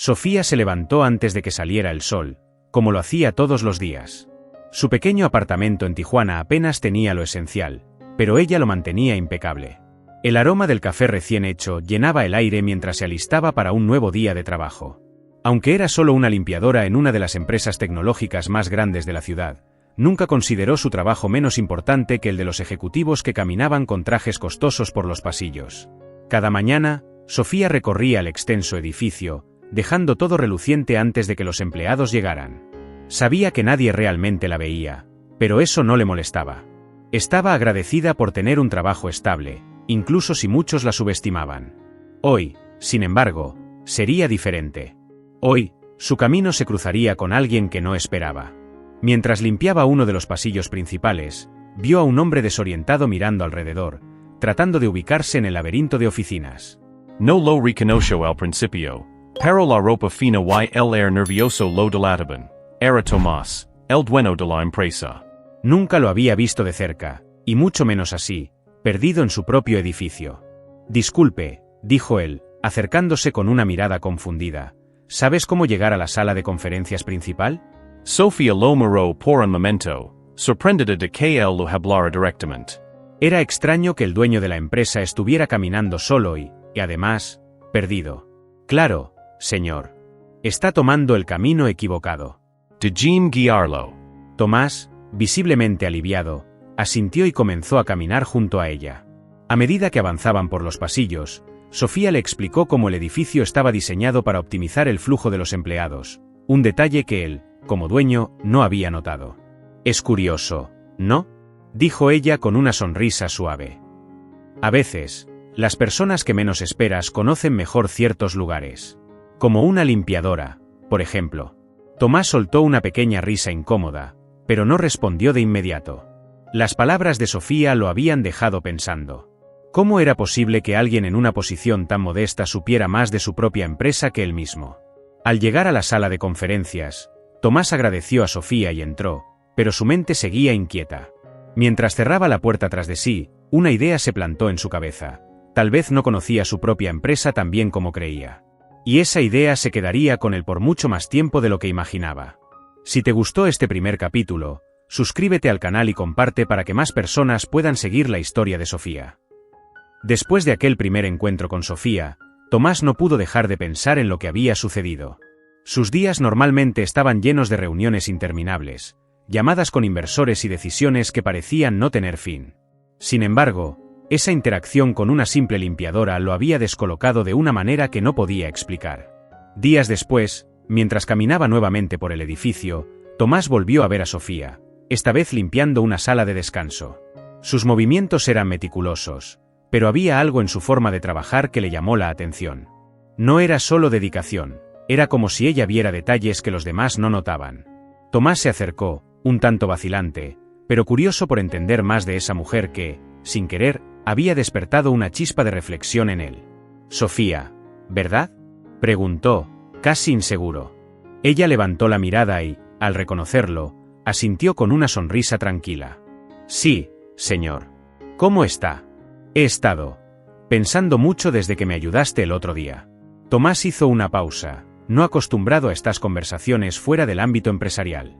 Sofía se levantó antes de que saliera el sol, como lo hacía todos los días. Su pequeño apartamento en Tijuana apenas tenía lo esencial, pero ella lo mantenía impecable. El aroma del café recién hecho llenaba el aire mientras se alistaba para un nuevo día de trabajo. Aunque era solo una limpiadora en una de las empresas tecnológicas más grandes de la ciudad, nunca consideró su trabajo menos importante que el de los ejecutivos que caminaban con trajes costosos por los pasillos. Cada mañana, Sofía recorría el extenso edificio, dejando todo reluciente antes de que los empleados llegaran. Sabía que nadie realmente la veía, pero eso no le molestaba. Estaba agradecida por tener un trabajo estable, incluso si muchos la subestimaban. Hoy, sin embargo, sería diferente. Hoy, su camino se cruzaría con alguien que no esperaba. Mientras limpiaba uno de los pasillos principales, vio a un hombre desorientado mirando alrededor, tratando de ubicarse en el laberinto de oficinas. No lo reconoció al principio, pero la ropa fina y el air nervioso lo delataban. Era Tomás, el dueño de la empresa. Nunca lo había visto de cerca, y mucho menos así, perdido en su propio edificio. Disculpe, dijo él, acercándose con una mirada confundida. ¿Sabes cómo llegar a la sala de conferencias principal? Sofía lo miró por un momento, sorprendida de que él lo hablara directamente. Era extraño que el dueño de la empresa estuviera caminando solo y además, perdido. Claro, señor. Está tomando el camino equivocado. Déjeme guiarlo. Tomás, visiblemente aliviado, asintió y comenzó a caminar junto a ella. A medida que avanzaban por los pasillos, Sofía le explicó cómo el edificio estaba diseñado para optimizar el flujo de los empleados, un detalle que él, como dueño, no había notado. Es curioso, ¿no? Dijo ella con una sonrisa suave. A veces, las personas que menos esperas conocen mejor ciertos lugares. Como una limpiadora, por ejemplo. Tomás soltó una pequeña risa incómoda, pero no respondió de inmediato. Las palabras de Sofía lo habían dejado pensando. ¿Cómo era posible que alguien en una posición tan modesta supiera más de su propia empresa que él mismo? Al llegar a la sala de conferencias, Tomás agradeció a Sofía y entró, pero su mente seguía inquieta. Mientras cerraba la puerta tras de sí, una idea se plantó en su cabeza. Tal vez no conocía su propia empresa tan bien como creía. Y esa idea se quedaría con él por mucho más tiempo de lo que imaginaba. Si te gustó este primer capítulo, suscríbete al canal y comparte para que más personas puedan seguir la historia de Sofía. Después de aquel primer encuentro con Sofía, Tomás no pudo dejar de pensar en lo que había sucedido. Sus días normalmente estaban llenos de reuniones interminables, llamadas con inversores y decisiones que parecían no tener fin. Sin embargo, esa interacción con una simple limpiadora lo había descolocado de una manera que no podía explicar. Días después, mientras caminaba nuevamente por el edificio, Tomás volvió a ver a Sofía, esta vez limpiando una sala de descanso. Sus movimientos eran meticulosos, pero había algo en su forma de trabajar que le llamó la atención. No era solo dedicación, era como si ella viera detalles que los demás no notaban. Tomás se acercó, un tanto vacilante, pero curioso por entender más de esa mujer que, sin querer, había despertado una chispa de reflexión en él. Sofía, ¿verdad?, preguntó, casi inseguro. Ella levantó la mirada y, al reconocerlo, asintió con una sonrisa tranquila. Sí, señor. ¿Cómo está? He estado pensando mucho desde que me ayudaste el otro día. Tomás hizo una pausa, no acostumbrado a estas conversaciones fuera del ámbito empresarial.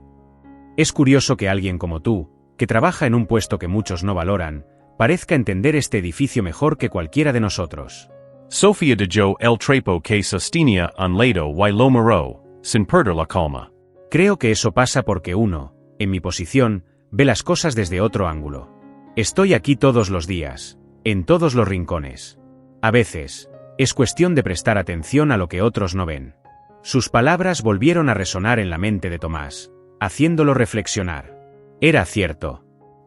Es curioso que alguien como tú, que trabaja en un puesto que muchos no valoran, parezca entender este edificio mejor que cualquiera de nosotros. Sofía dejó el trapo que sostenía un lado y lo miró, sin perder la calma. Creo que eso pasa porque uno, en mi posición, ve las cosas desde otro ángulo. Estoy aquí todos los días, en todos los rincones. A veces, es cuestión de prestar atención a lo que otros no ven. Sus palabras volvieron a resonar en la mente de Tomás, haciéndolo reflexionar. Era cierto.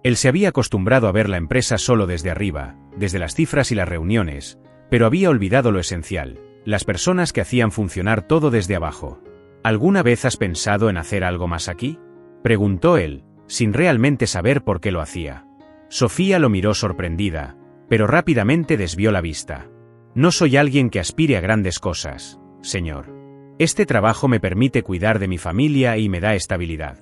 Él se había acostumbrado a ver la empresa solo desde arriba, desde las cifras y las reuniones, pero había olvidado lo esencial, las personas que hacían funcionar todo desde abajo. ¿Alguna vez has pensado en hacer algo más aquí?, preguntó él, sin realmente saber por qué lo hacía. Sofía lo miró sorprendida, pero rápidamente desvió la vista. No soy alguien que aspire a grandes cosas, señor. Este trabajo me permite cuidar de mi familia y me da estabilidad.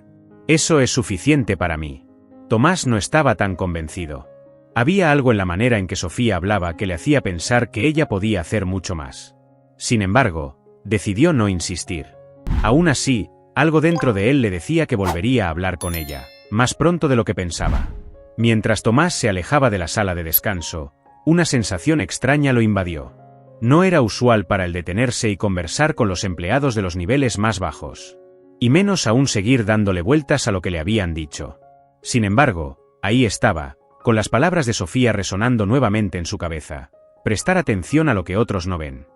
Eso es suficiente para mí. Tomás no estaba tan convencido. Había algo en la manera en que Sofía hablaba que le hacía pensar que ella podía hacer mucho más. Sin embargo, decidió no insistir. Aún así, algo dentro de él le decía que volvería a hablar con ella, más pronto de lo que pensaba. Mientras Tomás se alejaba de la sala de descanso, una sensación extraña lo invadió. No era usual para él detenerse y conversar con los empleados de los niveles más bajos. Y menos aún seguir dándole vueltas a lo que le habían dicho. Sin embargo, ahí estaba, con las palabras de Sofía resonando nuevamente en su cabeza. Prestar atención a lo que otros no ven.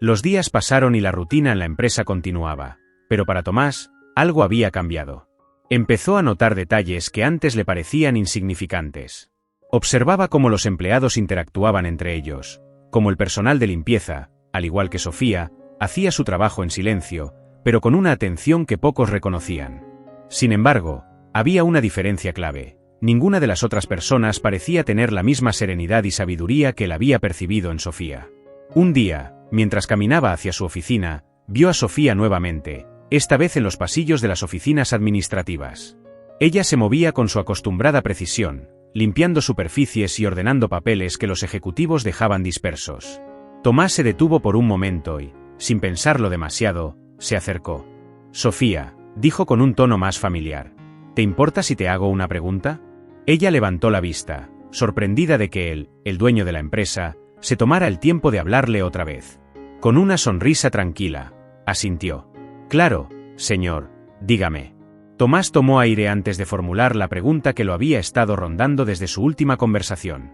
Los días pasaron y la rutina en la empresa continuaba, pero para Tomás, algo había cambiado. Empezó a notar detalles que antes le parecían insignificantes. Observaba cómo los empleados interactuaban entre ellos, cómo el personal de limpieza, al igual que Sofía, hacía su trabajo en silencio, pero con una atención que pocos reconocían. Sin embargo, había una diferencia clave. Ninguna de las otras personas parecía tener la misma serenidad y sabiduría que él había percibido en Sofía. Un día, mientras caminaba hacia su oficina, vio a Sofía nuevamente, esta vez en los pasillos de las oficinas administrativas. Ella se movía con su acostumbrada precisión, limpiando superficies y ordenando papeles que los ejecutivos dejaban dispersos. Tomás se detuvo por un momento y, sin pensarlo demasiado, se acercó. «Sofía», dijo con un tono más familiar, «¿te importa si te hago una pregunta?» Ella levantó la vista, sorprendida de que él, el dueño de la empresa, se tomara el tiempo de hablarle otra vez. Con una sonrisa tranquila, asintió. «Claro, señor, dígame». Tomás tomó aire antes de formular la pregunta que lo había estado rondando desde su última conversación.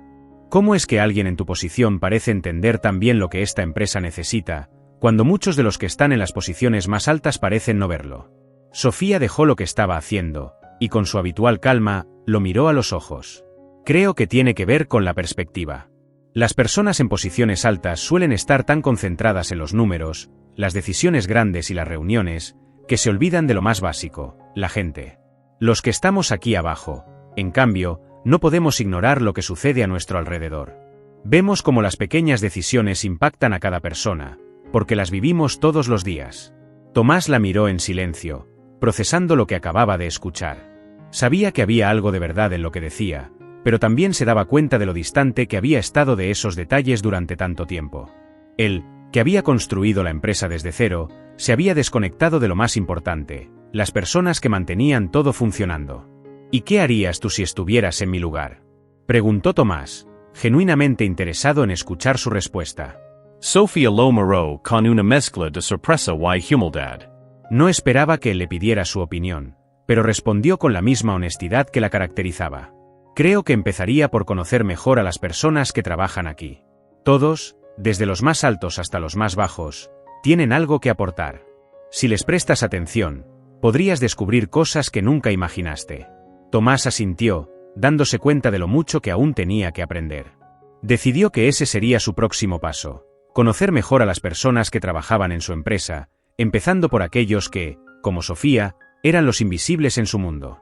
¿Cómo es que alguien en tu posición parece entender tan bien lo que esta empresa necesita, cuando muchos de los que están en las posiciones más altas parecen no verlo? Sofía dejó lo que estaba haciendo, y con su habitual calma, lo miró a los ojos. Creo que tiene que ver con la perspectiva. Las personas en posiciones altas suelen estar tan concentradas en los números, las decisiones grandes y las reuniones, que se olvidan de lo más básico, la gente. Los que estamos aquí abajo, en cambio, no podemos ignorar lo que sucede a nuestro alrededor. Vemos cómo las pequeñas decisiones impactan a cada persona, porque las vivimos todos los días. Tomás la miró en silencio, procesando lo que acababa de escuchar. Sabía que había algo de verdad en lo que decía, pero también se daba cuenta de lo distante que había estado de esos detalles durante tanto tiempo. Él, que había construido la empresa desde cero, se había desconectado de lo más importante, las personas que mantenían todo funcionando. ¿Y qué harías tú si estuvieras en mi lugar?, preguntó Tomás, genuinamente interesado en escuchar su respuesta. Sofía lo miró con una mezcla de sorpresa y humildad. No esperaba que él le pidiera su opinión, pero respondió con la misma honestidad que la caracterizaba. Creo que empezaría por conocer mejor a las personas que trabajan aquí. Todos, desde los más altos hasta los más bajos, tienen algo que aportar. Si les prestas atención, podrías descubrir cosas que nunca imaginaste. Tomás asintió, dándose cuenta de lo mucho que aún tenía que aprender. Decidió que ese sería su próximo paso, conocer mejor a las personas que trabajaban en su empresa, empezando por aquellos que, como Sofía, eran los invisibles en su mundo.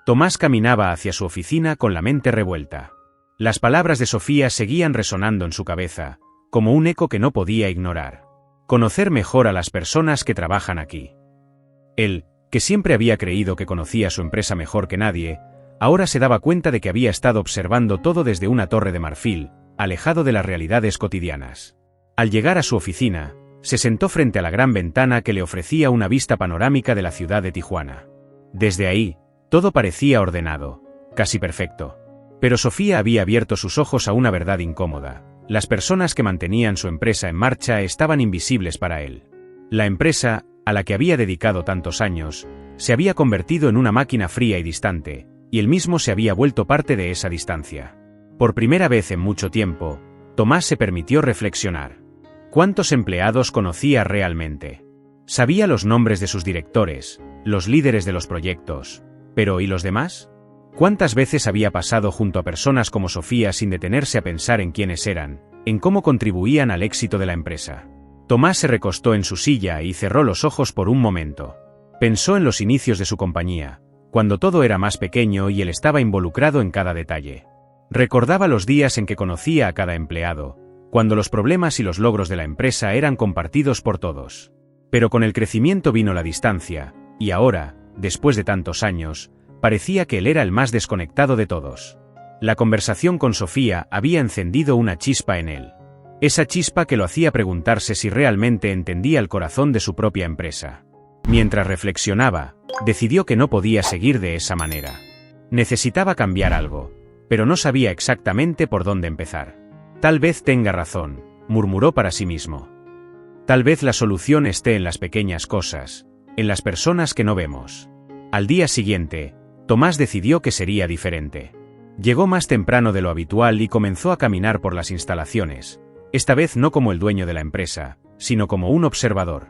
Tomás caminaba hacia su oficina con la mente revuelta. Las palabras de Sofía seguían resonando en su cabeza, como un eco que no podía ignorar. Conocer mejor a las personas que trabajan aquí. Él, que siempre había creído que conocía su empresa mejor que nadie, ahora se daba cuenta de que había estado observando todo desde una torre de marfil, alejado de las realidades cotidianas. Al llegar a su oficina, se sentó frente a la gran ventana que le ofrecía una vista panorámica de la ciudad de Tijuana. Desde ahí, todo parecía ordenado, casi perfecto. Pero Sofía había abierto sus ojos a una verdad incómoda. Las personas que mantenían su empresa en marcha estaban invisibles para él. La empresa, a la que había dedicado tantos años, se había convertido en una máquina fría y distante, y él mismo se había vuelto parte de esa distancia. Por primera vez en mucho tiempo, Tomás se permitió reflexionar. ¿Cuántos empleados conocía realmente? Sabía los nombres de sus directores, los líderes de los proyectos, pero ¿y los demás? ¿Cuántas veces había pasado junto a personas como Sofía sin detenerse a pensar en quiénes eran, en cómo contribuían al éxito de la empresa? Tomás se recostó en su silla y cerró los ojos por un momento. Pensó en los inicios de su compañía, cuando todo era más pequeño y él estaba involucrado en cada detalle. Recordaba los días en que conocía a cada empleado, cuando los problemas y los logros de la empresa eran compartidos por todos. Pero con el crecimiento vino la distancia, y ahora, después de tantos años, parecía que él era el más desconectado de todos. La conversación con Sofía había encendido una chispa en él. Esa chispa que lo hacía preguntarse si realmente entendía el corazón de su propia empresa. Mientras reflexionaba, decidió que no podía seguir de esa manera. Necesitaba cambiar algo, pero no sabía exactamente por dónde empezar. Tal vez tenga razón, murmuró para sí mismo. Tal vez la solución esté en las pequeñas cosas, en las personas que no vemos. Al día siguiente, Tomás decidió que sería diferente. Llegó más temprano de lo habitual y comenzó a caminar por las instalaciones, esta vez no como el dueño de la empresa, sino como un observador.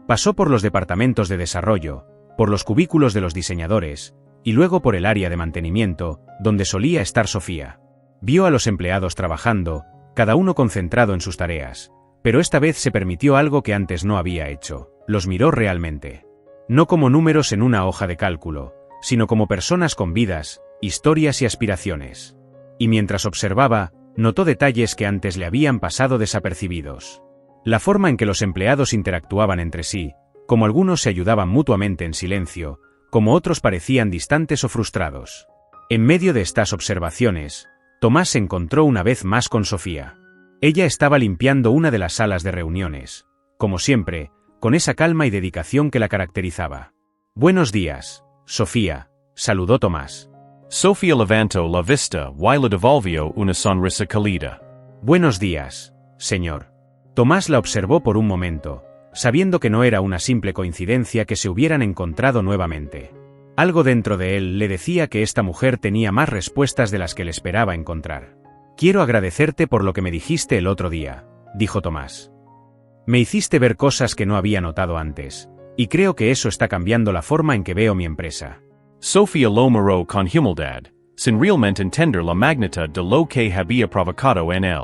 Pasó por los departamentos de desarrollo, por los cubículos de los diseñadores, y luego por el área de mantenimiento, donde solía estar Sofía. Vio a los empleados trabajando, cada uno concentrado en sus tareas, pero esta vez se permitió algo que antes no había hecho, los miró realmente. No como números en una hoja de cálculo, sino como personas con vidas, historias y aspiraciones. Y mientras observaba, notó detalles que antes le habían pasado desapercibidos. La forma en que los empleados interactuaban entre sí, como algunos se ayudaban mutuamente en silencio, como otros parecían distantes o frustrados. En medio de estas observaciones, Tomás se encontró una vez más con Sofía. Ella estaba limpiando una de las salas de reuniones, como siempre, con esa calma y dedicación que la caracterizaba. «Buenos días, Sofía», saludó Tomás. Sofía levantó la vista y le devolvió una sonrisa cálida. «Buenos días, señor». Tomás la observó por un momento, sabiendo que no era una simple coincidencia que se hubieran encontrado nuevamente. Algo dentro de él le decía que esta mujer tenía más respuestas de las que le esperaba encontrar. «Quiero agradecerte por lo que me dijiste el otro día», dijo Tomás. «Me hiciste ver cosas que no había notado antes, y creo que eso está cambiando la forma en que veo mi empresa». Sofía lo miró con humildad, sin realmente entender la magnitud de lo que había provocado en él.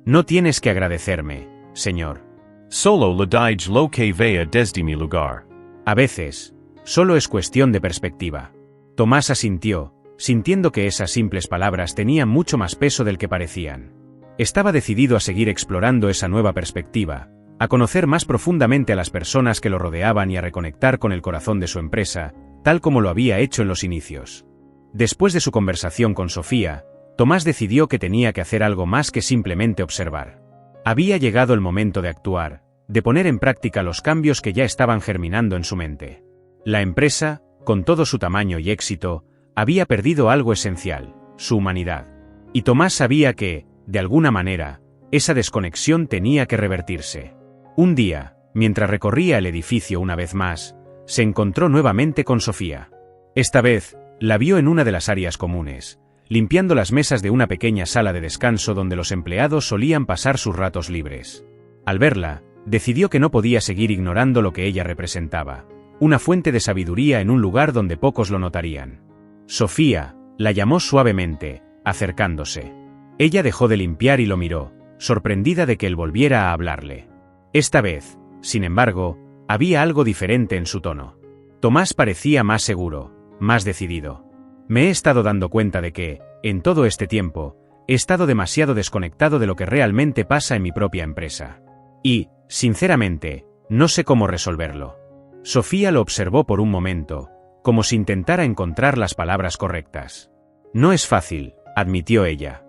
«No tienes que agradecerme, señor. Solo le dije lo que veía desde mi lugar». «A veces, solo es cuestión de perspectiva». Tomás asintió, sintiendo que esas simples palabras tenían mucho más peso del que parecían. Estaba decidido a seguir explorando esa nueva perspectiva, a conocer más profundamente a las personas que lo rodeaban y a reconectar con el corazón de su empresa, tal como lo había hecho en los inicios. Después de su conversación con Sofía, Tomás decidió que tenía que hacer algo más que simplemente observar. Había llegado el momento de actuar, de poner en práctica los cambios que ya estaban germinando en su mente. La empresa, con todo su tamaño y éxito, había perdido algo esencial, su humanidad. Y Tomás sabía que, de alguna manera, esa desconexión tenía que revertirse. Un día, mientras recorría el edificio una vez más, se encontró nuevamente con Sofía. Esta vez, la vio en una de las áreas comunes, limpiando las mesas de una pequeña sala de descanso donde los empleados solían pasar sus ratos libres. Al verla, decidió que no podía seguir ignorando lo que ella representaba, una fuente de sabiduría en un lugar donde pocos lo notarían. «Sofía», la llamó suavemente, acercándose. Ella dejó de limpiar y lo miró, sorprendida de que él volviera a hablarle. Esta vez, sin embargo, había algo diferente en su tono. Tomás parecía más seguro, más decidido. «Me he estado dando cuenta de que, en todo este tiempo, he estado demasiado desconectado de lo que realmente pasa en mi propia empresa. Y, sinceramente, no sé cómo resolverlo». Sofía lo observó por un momento, como si intentara encontrar las palabras correctas. «No es fácil», admitió ella.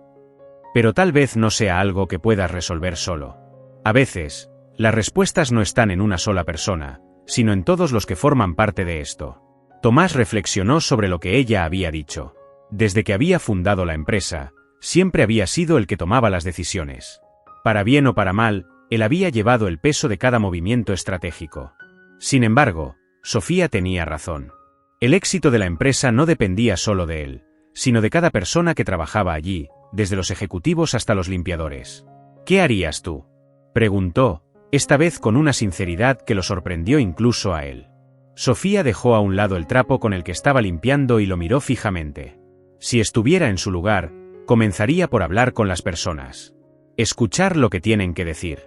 «Pero tal vez no sea algo que puedas resolver solo. A veces, las respuestas no están en una sola persona, sino en todos los que forman parte de esto». Tomás reflexionó sobre lo que ella había dicho. Desde que había fundado la empresa, siempre había sido el que tomaba las decisiones. Para bien o para mal, él había llevado el peso de cada movimiento estratégico. Sin embargo, Sofía tenía razón. El éxito de la empresa no dependía solo de él, sino de cada persona que trabajaba allí, desde los ejecutivos hasta los limpiadores. «¿Qué harías tú?», preguntó, esta vez con una sinceridad que lo sorprendió incluso a él. Sofía dejó a un lado el trapo con el que estaba limpiando y lo miró fijamente. Si estuviera en su lugar, comenzaría por hablar con las personas. Escuchar lo que tienen que decir.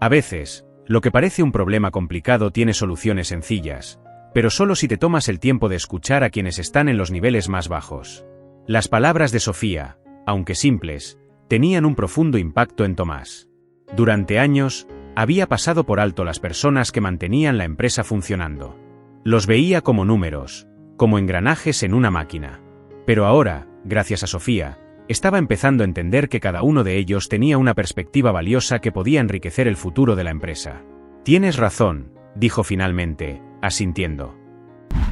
A veces, lo que parece un problema complicado tiene soluciones sencillas, pero solo si te tomas el tiempo de escuchar a quienes están en los niveles más bajos. Las palabras de Sofía, aunque simples, tenían un profundo impacto en Tomás. Durante años, había pasado por alto las personas que mantenían la empresa funcionando. Los veía como números, como engranajes en una máquina. Pero ahora, gracias a Sofía, Estaba empezando a entender que cada uno de ellos tenía una perspectiva valiosa que podía enriquecer el futuro de la empresa. Tienes razón, dijo finalmente, asintiendo.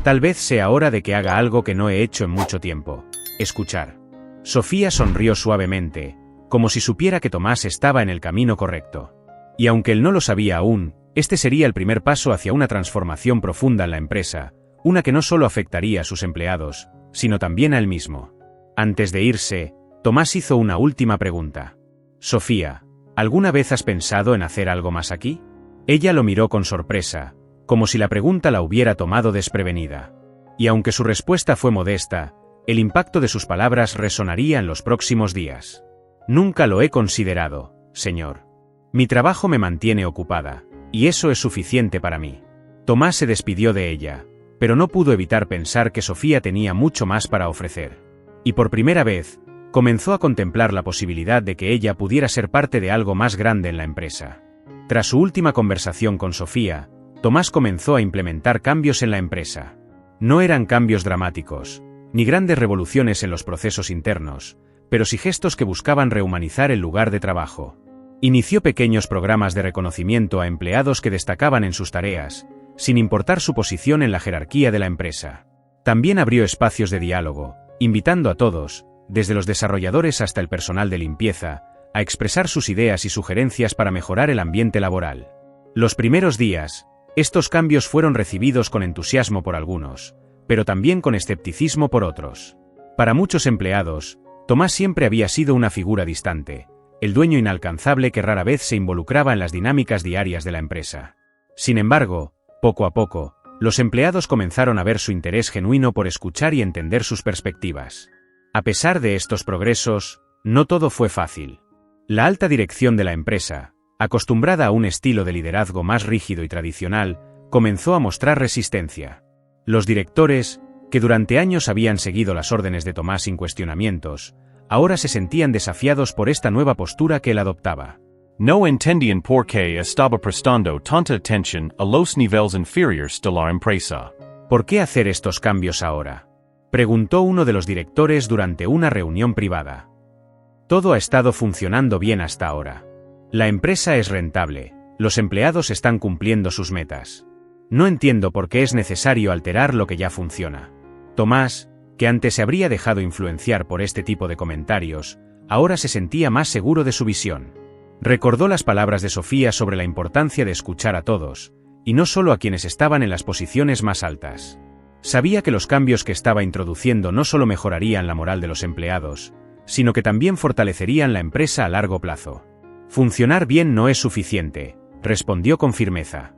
Tal vez sea hora de que haga algo que no he hecho en mucho tiempo. Escuchar. Sofía sonrió suavemente, como si supiera que Tomás estaba en el camino correcto. Y aunque él no lo sabía aún, este sería el primer paso hacia una transformación profunda en la empresa, una que no solo afectaría a sus empleados, sino también a él mismo. Antes de irse, Tomás hizo una última pregunta. Sofía, ¿alguna vez has pensado en hacer algo más aquí? Ella lo miró con sorpresa, como si la pregunta la hubiera tomado desprevenida. Y aunque su respuesta fue modesta, el impacto de sus palabras resonaría en los próximos días. Nunca lo he considerado, señor. Mi trabajo me mantiene ocupada, y eso es suficiente para mí. Tomás se despidió de ella, pero no pudo evitar pensar que Sofía tenía mucho más para ofrecer. Y por primera vez, comenzó a contemplar la posibilidad de que ella pudiera ser parte de algo más grande en la empresa. Tras su última conversación con Sofía, Tomás comenzó a implementar cambios en la empresa. No eran cambios dramáticos, ni grandes revoluciones en los procesos internos, pero sí gestos que buscaban rehumanizar el lugar de trabajo. Inició pequeños programas de reconocimiento a empleados que destacaban en sus tareas, sin importar su posición en la jerarquía de la empresa. También abrió espacios de diálogo, invitando a todos, desde los desarrolladores hasta el personal de limpieza, a expresar sus ideas y sugerencias para mejorar el ambiente laboral. Los primeros días, estos cambios fueron recibidos con entusiasmo por algunos, pero también con escepticismo por otros. Para muchos empleados, Tomás siempre había sido una figura distante, el dueño inalcanzable que rara vez se involucraba en las dinámicas diarias de la empresa. Sin embargo, poco a poco, los empleados comenzaron a ver su interés genuino por escuchar y entender sus perspectivas. A pesar de estos progresos, no todo fue fácil. La alta dirección de la empresa, acostumbrada a un estilo de liderazgo más rígido y tradicional, comenzó a mostrar resistencia. Los directores, que durante años habían seguido las órdenes de Tomás sin cuestionamientos, ahora se sentían desafiados por esta nueva postura que él adoptaba. No entendian por qué estaba prestando tanta atención a los niveles inferiores de la empresa. ¿Por qué hacer estos cambios ahora?, preguntó uno de los directores durante una reunión privada. Todo ha estado funcionando bien hasta ahora. La empresa es rentable, los empleados están cumpliendo sus metas. No entiendo por qué es necesario alterar lo que ya funciona. Tomás, que antes se habría dejado influenciar por este tipo de comentarios, ahora se sentía más seguro de su visión. Recordó las palabras de Sofía sobre la importancia de escuchar a todos, y no solo a quienes estaban en las posiciones más altas. Sabía que los cambios que estaba introduciendo no solo mejorarían la moral de los empleados, sino que también fortalecerían la empresa a largo plazo. Funcionar bien no es suficiente, respondió con firmeza.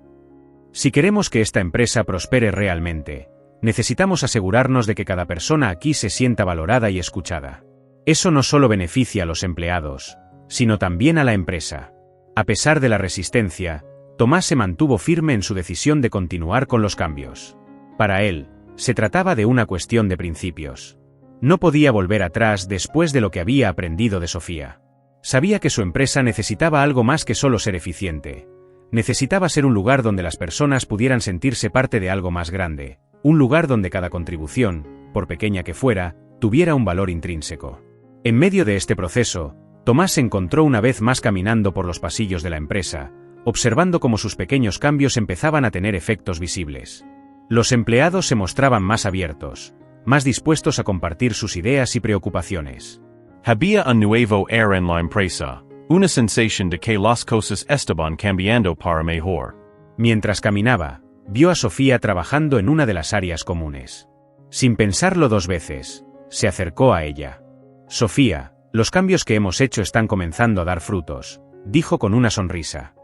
Si queremos que esta empresa prospere realmente, necesitamos asegurarnos de que cada persona aquí se sienta valorada y escuchada. Eso no solo beneficia a los empleados, sino también a la empresa. A pesar de la resistencia, Tomás se mantuvo firme en su decisión de continuar con los cambios. Para él, se trataba de una cuestión de principios. No podía volver atrás después de lo que había aprendido de Sofía. Sabía que su empresa necesitaba algo más que solo ser eficiente. Necesitaba ser un lugar donde las personas pudieran sentirse parte de algo más grande, un lugar donde cada contribución, por pequeña que fuera, tuviera un valor intrínseco. En medio de este proceso, Tomás se encontró una vez más caminando por los pasillos de la empresa, observando cómo sus pequeños cambios empezaban a tener efectos visibles. Los empleados se mostraban más abiertos, más dispuestos a compartir sus ideas y preocupaciones. Había un nuevo aire en la empresa, una sensación de que las cosas estaban cambiando para mejor. Mientras caminaba, vio a Sofía trabajando en una de las áreas comunes. Sin pensarlo dos veces, se acercó a ella. Sofía, los cambios que hemos hecho están comenzando a dar frutos, dijo con una sonrisa.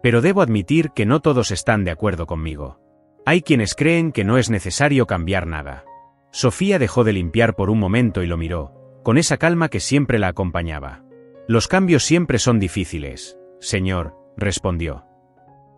Pero debo admitir que no todos están de acuerdo conmigo. Hay quienes creen que no es necesario cambiar nada. Sofía dejó de limpiar por un momento y lo miró, con esa calma que siempre la acompañaba. Los cambios siempre son difíciles, señor, respondió.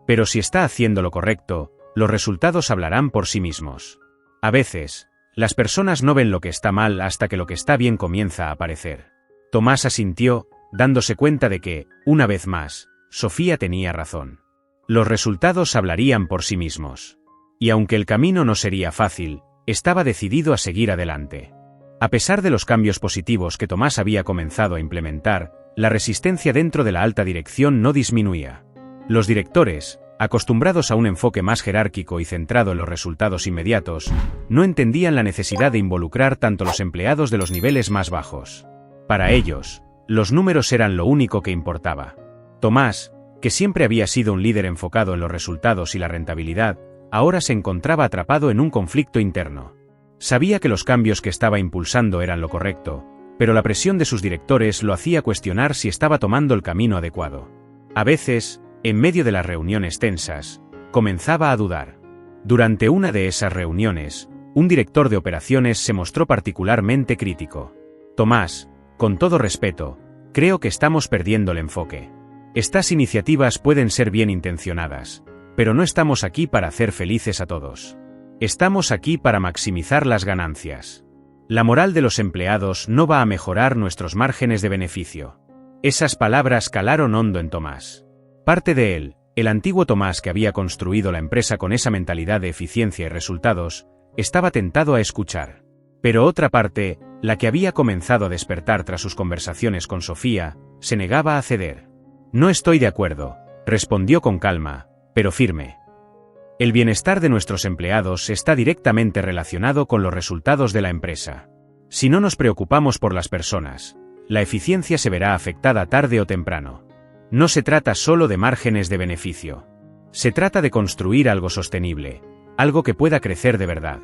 Pero si está haciendo lo correcto, los resultados hablarán por sí mismos. A veces, las personas no ven lo que está mal hasta que lo que está bien comienza a aparecer. Tomás asintió, dándose cuenta de que, una vez más, Sofía tenía razón. Los resultados hablarían por sí mismos. Y aunque el camino no sería fácil, estaba decidido a seguir adelante. A pesar de los cambios positivos que Tomás había comenzado a implementar, la resistencia dentro de la alta dirección no disminuía. Los directores, acostumbrados a un enfoque más jerárquico y centrado en los resultados inmediatos, no entendían la necesidad de involucrar tanto los empleados de los niveles más bajos. Para ellos, los números eran lo único que importaba. Tomás, que siempre había sido un líder enfocado en los resultados y la rentabilidad, ahora se encontraba atrapado en un conflicto interno. Sabía que los cambios que estaba impulsando eran lo correcto, pero la presión de sus directores lo hacía cuestionar si estaba tomando el camino adecuado. A veces, en medio de las reuniones tensas, comenzaba a dudar. Durante una de esas reuniones, un director de operaciones se mostró particularmente crítico. Tomás, con todo respeto, creo que estamos perdiendo el enfoque. Estas iniciativas pueden ser bien intencionadas, pero no estamos aquí para hacer felices a todos. Estamos aquí para maximizar las ganancias. La moral de los empleados no va a mejorar nuestros márgenes de beneficio. Esas palabras calaron hondo en Tomás. Parte de él, el antiguo Tomás que había construido la empresa con esa mentalidad de eficiencia y resultados, estaba tentado a escuchar. Pero otra parte, la que había comenzado a despertar tras sus conversaciones con Sofía, se negaba a ceder. No estoy de acuerdo, respondió con calma, pero firme. El bienestar de nuestros empleados está directamente relacionado con los resultados de la empresa. Si no nos preocupamos por las personas, la eficiencia se verá afectada tarde o temprano. No se trata solo de márgenes de beneficio. Se trata de construir algo sostenible, algo que pueda crecer de verdad.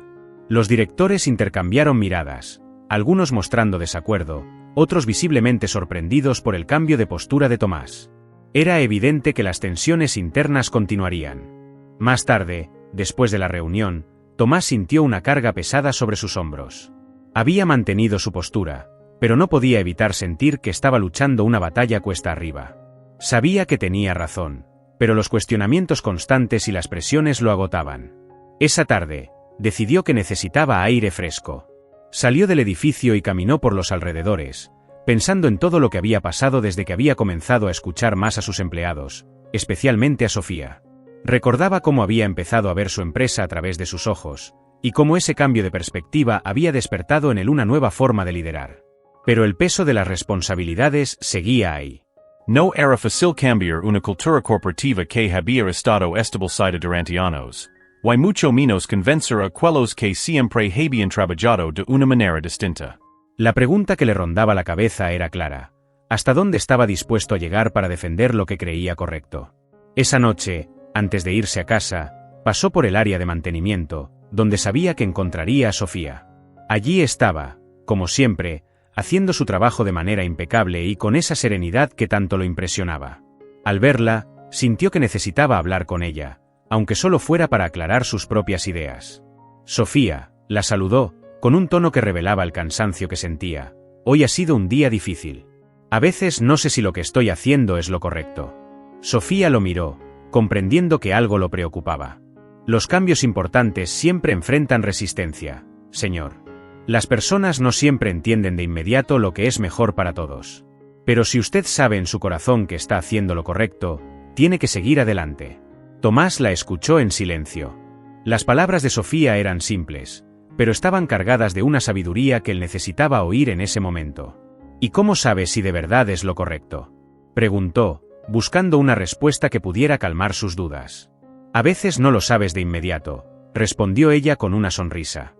Los directores intercambiaron miradas, algunos mostrando desacuerdo, otros visiblemente sorprendidos por el cambio de postura de Tomás. Era evidente que las tensiones internas continuarían. Más tarde, después de la reunión, Tomás sintió una carga pesada sobre sus hombros. Había mantenido su postura, pero no podía evitar sentir que estaba luchando una batalla cuesta arriba. Sabía que tenía razón, pero los cuestionamientos constantes y las presiones lo agotaban. Esa tarde, decidió que necesitaba aire fresco. Salió del edificio y caminó por los alrededores, pensando en todo lo que había pasado desde que había comenzado a escuchar más a sus empleados, especialmente a Sofía. Recordaba cómo había empezado a ver su empresa a través de sus ojos, y cómo ese cambio de perspectiva había despertado en él una nueva forma de liderar. Pero el peso de las responsabilidades seguía ahí. No era fácil cambiar una cultura corporativa que había estado establecida durante años, y mucho menos convencer a aquellos que siempre habían trabajado de una manera distinta. La pregunta que le rondaba la cabeza era clara: ¿hasta dónde estaba dispuesto a llegar para defender lo que creía correcto? Esa noche, antes de irse a casa, pasó por el área de mantenimiento, donde sabía que encontraría a Sofía. Allí estaba, como siempre, haciendo su trabajo de manera impecable y con esa serenidad que tanto lo impresionaba. Al verla, sintió que necesitaba hablar con ella, aunque solo fuera para aclarar sus propias ideas. Sofía la saludó, con un tono que revelaba el cansancio que sentía. Hoy ha sido un día difícil. A veces no sé si lo que estoy haciendo es lo correcto. Sofía lo miró, comprendiendo que algo lo preocupaba. Los cambios importantes siempre enfrentan resistencia, señor. Las personas no siempre entienden de inmediato lo que es mejor para todos. Pero si usted sabe en su corazón que está haciendo lo correcto, tiene que seguir adelante. Tomás la escuchó en silencio. Las palabras de Sofía eran simples, pero estaban cargadas de una sabiduría que él necesitaba oír en ese momento. ¿Y cómo sabe si de verdad es lo correcto?, preguntó, buscando una respuesta que pudiera calmar sus dudas. A veces no lo sabes de inmediato, respondió ella con una sonrisa.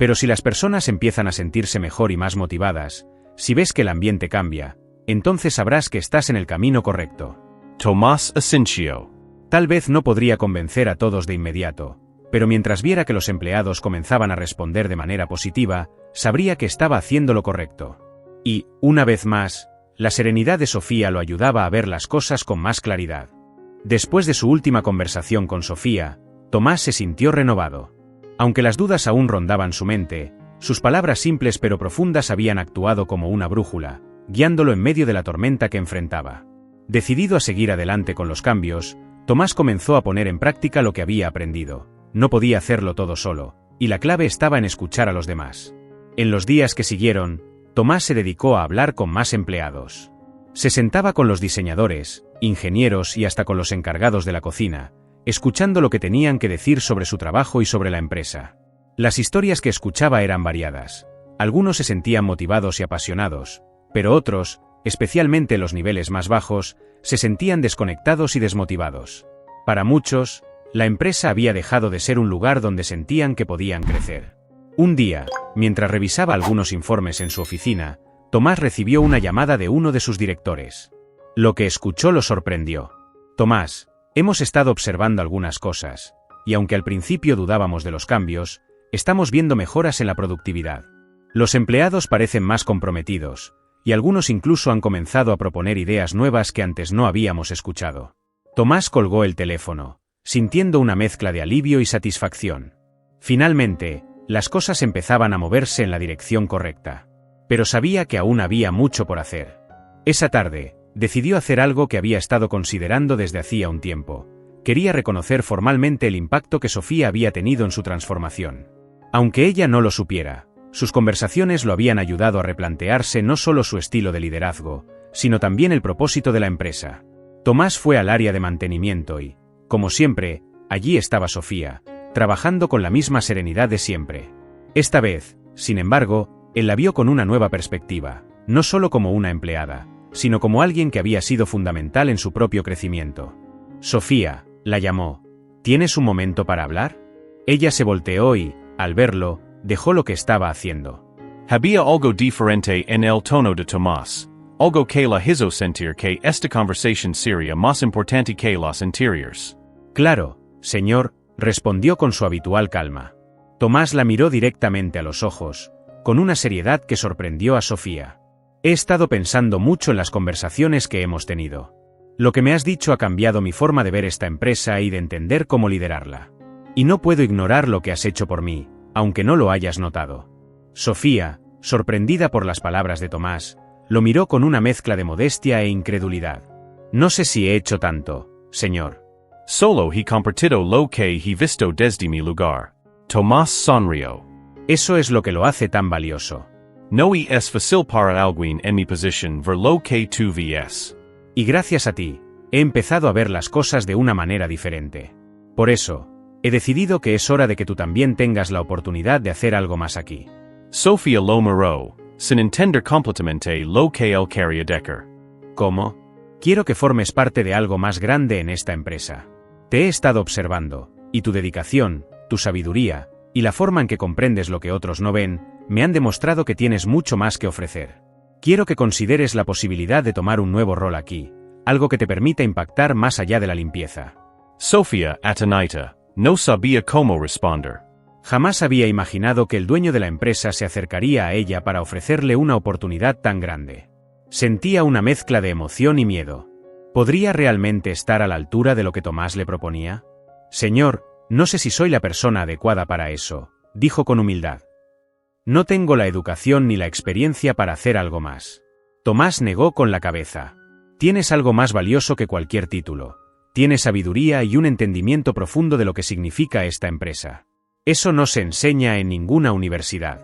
Pero si las personas empiezan a sentirse mejor y más motivadas, si ves que el ambiente cambia, entonces sabrás que estás en el camino correcto. Tomás asintió. Tal vez no podría convencer a todos de inmediato, pero mientras viera que los empleados comenzaban a responder de manera positiva, sabría que estaba haciendo lo correcto. Y, una vez más, la serenidad de Sofía lo ayudaba a ver las cosas con más claridad. Después de su última conversación con Sofía, Tomás se sintió renovado. Aunque las dudas aún rondaban su mente, sus palabras simples pero profundas habían actuado como una brújula, guiándolo en medio de la tormenta que enfrentaba. Decidido a seguir adelante con los cambios, Tomás comenzó a poner en práctica lo que había aprendido. No podía hacerlo todo solo, y la clave estaba en escuchar a los demás. En los días que siguieron, Tomás se dedicó a hablar con más empleados. Se sentaba con los diseñadores, ingenieros y hasta con los encargados de la cocina, escuchando lo que tenían que decir sobre su trabajo y sobre la empresa. Las historias que escuchaba eran variadas. Algunos se sentían motivados y apasionados, pero otros, especialmente los niveles más bajos, se sentían desconectados y desmotivados. Para muchos, la empresa había dejado de ser un lugar donde sentían que podían crecer. Un día, mientras revisaba algunos informes en su oficina, Tomás recibió una llamada de uno de sus directores. Lo que escuchó lo sorprendió. Tomás, hemos estado observando algunas cosas, y aunque al principio dudábamos de los cambios, estamos viendo mejoras en la productividad. Los empleados parecen más comprometidos, y algunos incluso han comenzado a proponer ideas nuevas que antes no habíamos escuchado. Tomás colgó el teléfono, sintiendo una mezcla de alivio y satisfacción. Finalmente, las cosas empezaban a moverse en la dirección correcta. Pero sabía que aún había mucho por hacer. Esa tarde, decidió hacer algo que había estado considerando desde hacía un tiempo. Quería reconocer formalmente el impacto que Sofía había tenido en su transformación. Aunque ella no lo supiera, sus conversaciones lo habían ayudado a replantearse no solo su estilo de liderazgo, sino también el propósito de la empresa. Tomás fue al área de mantenimiento y, como siempre, allí estaba Sofía, trabajando con la misma serenidad de siempre. Esta vez, sin embargo, él la vio con una nueva perspectiva, no solo como una empleada, sino como alguien que había sido fundamental en su propio crecimiento. Sofía, la llamó. ¿Tienes un momento para hablar? Ella se volteó y, al verlo, dejó lo que estaba haciendo. Había algo diferente en el tono de Tomás, algo que la hizo sentir que esta conversación sería más importante que los anteriores. Claro, señor, respondió con su habitual calma. Tomás la miró directamente a los ojos, con una seriedad que sorprendió a Sofía. He estado pensando mucho en las conversaciones que hemos tenido. Lo que me has dicho ha cambiado mi forma de ver esta empresa y de entender cómo liderarla. Y no puedo ignorar lo que has hecho por mí, aunque no lo hayas notado. Sofía, sorprendida por las palabras de Tomás, lo miró con una mezcla de modestia e incredulidad. No sé si he hecho tanto, señor. Solo he compartido lo que he visto desde mi lugar. Tomás sonrió. Eso es lo que lo hace tan valioso. No es fácil para alguien en mi posición ver lo que tú ves. Y gracias a ti, he empezado a ver las cosas de una manera diferente. Por eso, he decidido que es hora de que tú también tengas la oportunidad de hacer algo más aquí. Sofía lo miró, sin entender completamente lo que él quería decir. ¿Cómo? Quiero que formes parte de algo más grande en esta empresa. Te he estado observando, y tu dedicación, tu sabiduría, y la forma en que comprendes lo que otros no ven, me han demostrado que tienes mucho más que ofrecer. Quiero que consideres la posibilidad de tomar un nuevo rol aquí, algo que te permita impactar más allá de la limpieza. Sofía, atonita, no sabía cómo responder. Jamás había imaginado que el dueño de la empresa se acercaría a ella para ofrecerle una oportunidad tan grande. Sentía una mezcla de emoción y miedo. ¿Podría realmente estar a la altura de lo que Tomás le proponía? Señor, no sé si soy la persona adecuada para eso, dijo con humildad. No tengo la educación ni la experiencia para hacer algo más. Tomás negó con la cabeza. Tienes algo más valioso que cualquier título. Tienes sabiduría y un entendimiento profundo de lo que significa esta empresa. Eso no se enseña en ninguna universidad.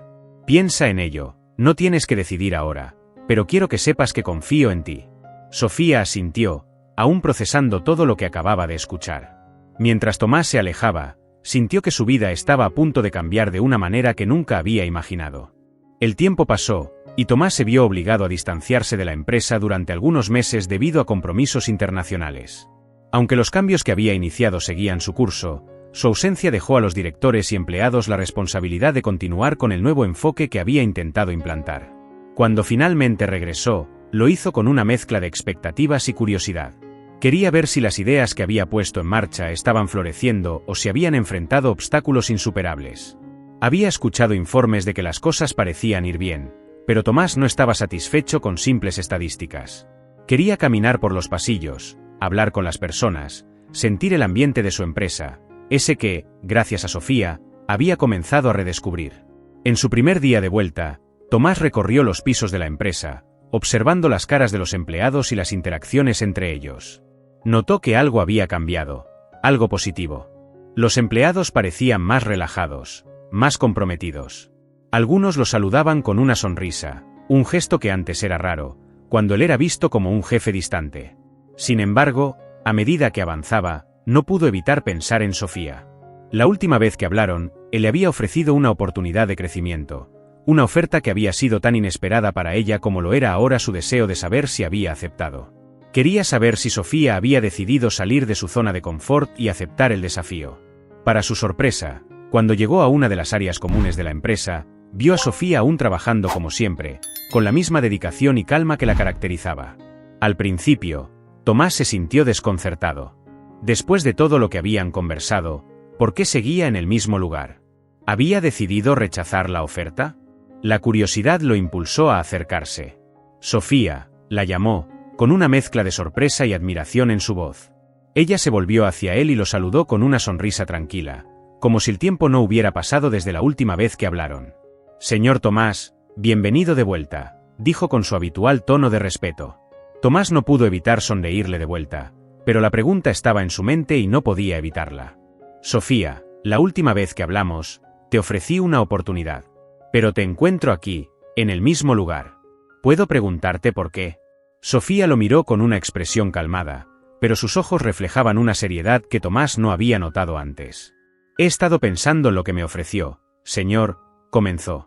Piensa en ello, no tienes que decidir ahora, pero quiero que sepas que confío en ti. Sofía asintió, aún procesando todo lo que acababa de escuchar. Mientras Tomás se alejaba, sintió que su vida estaba a punto de cambiar de una manera que nunca había imaginado. El tiempo pasó, y Tomás se vio obligado a distanciarse de la empresa durante algunos meses debido a compromisos internacionales. Aunque los cambios que había iniciado seguían su curso, su ausencia dejó a los directores y empleados la responsabilidad de continuar con el nuevo enfoque que había intentado implantar. Cuando finalmente regresó, lo hizo con una mezcla de expectativas y curiosidad. Quería ver si las ideas que había puesto en marcha estaban floreciendo o si habían enfrentado obstáculos insuperables. Había escuchado informes de que las cosas parecían ir bien, pero Tomás no estaba satisfecho con simples estadísticas. Quería caminar por los pasillos, hablar con las personas, sentir el ambiente de su empresa, ese que, gracias a Sofía, había comenzado a redescubrir. En su primer día de vuelta, Tomás recorrió los pisos de la empresa, observando las caras de los empleados y las interacciones entre ellos. Notó que algo había cambiado, algo positivo. Los empleados parecían más relajados, más comprometidos. Algunos lo saludaban con una sonrisa, un gesto que antes era raro, cuando él era visto como un jefe distante. Sin embargo, a medida que avanzaba, no pudo evitar pensar en Sofía. La última vez que hablaron, él le había ofrecido una oportunidad de crecimiento, una oferta que había sido tan inesperada para ella como lo era ahora su deseo de saber si había aceptado. Quería saber si Sofía había decidido salir de su zona de confort y aceptar el desafío. Para su sorpresa, cuando llegó a una de las áreas comunes de la empresa, vio a Sofía aún trabajando como siempre, con la misma dedicación y calma que la caracterizaba. Al principio, Tomás se sintió desconcertado. Después de todo lo que habían conversado, ¿por qué seguía en el mismo lugar? ¿Había decidido rechazar la oferta? La curiosidad lo impulsó a acercarse. Sofía, la llamó, con una mezcla de sorpresa y admiración en su voz. Ella se volvió hacia él y lo saludó con una sonrisa tranquila, como si el tiempo no hubiera pasado desde la última vez que hablaron. «Señor Tomás, bienvenido de vuelta», dijo con su habitual tono de respeto. Tomás no pudo evitar sonreírle de vuelta, pero la pregunta estaba en su mente y no podía evitarla. «Sofía, la última vez que hablamos, te ofrecí una oportunidad. Pero te encuentro aquí, en el mismo lugar. ¿Puedo preguntarte por qué?» Sofía lo miró con una expresión calmada, pero sus ojos reflejaban una seriedad que Tomás no había notado antes. «He estado pensando en lo que me ofreció, señor», comenzó.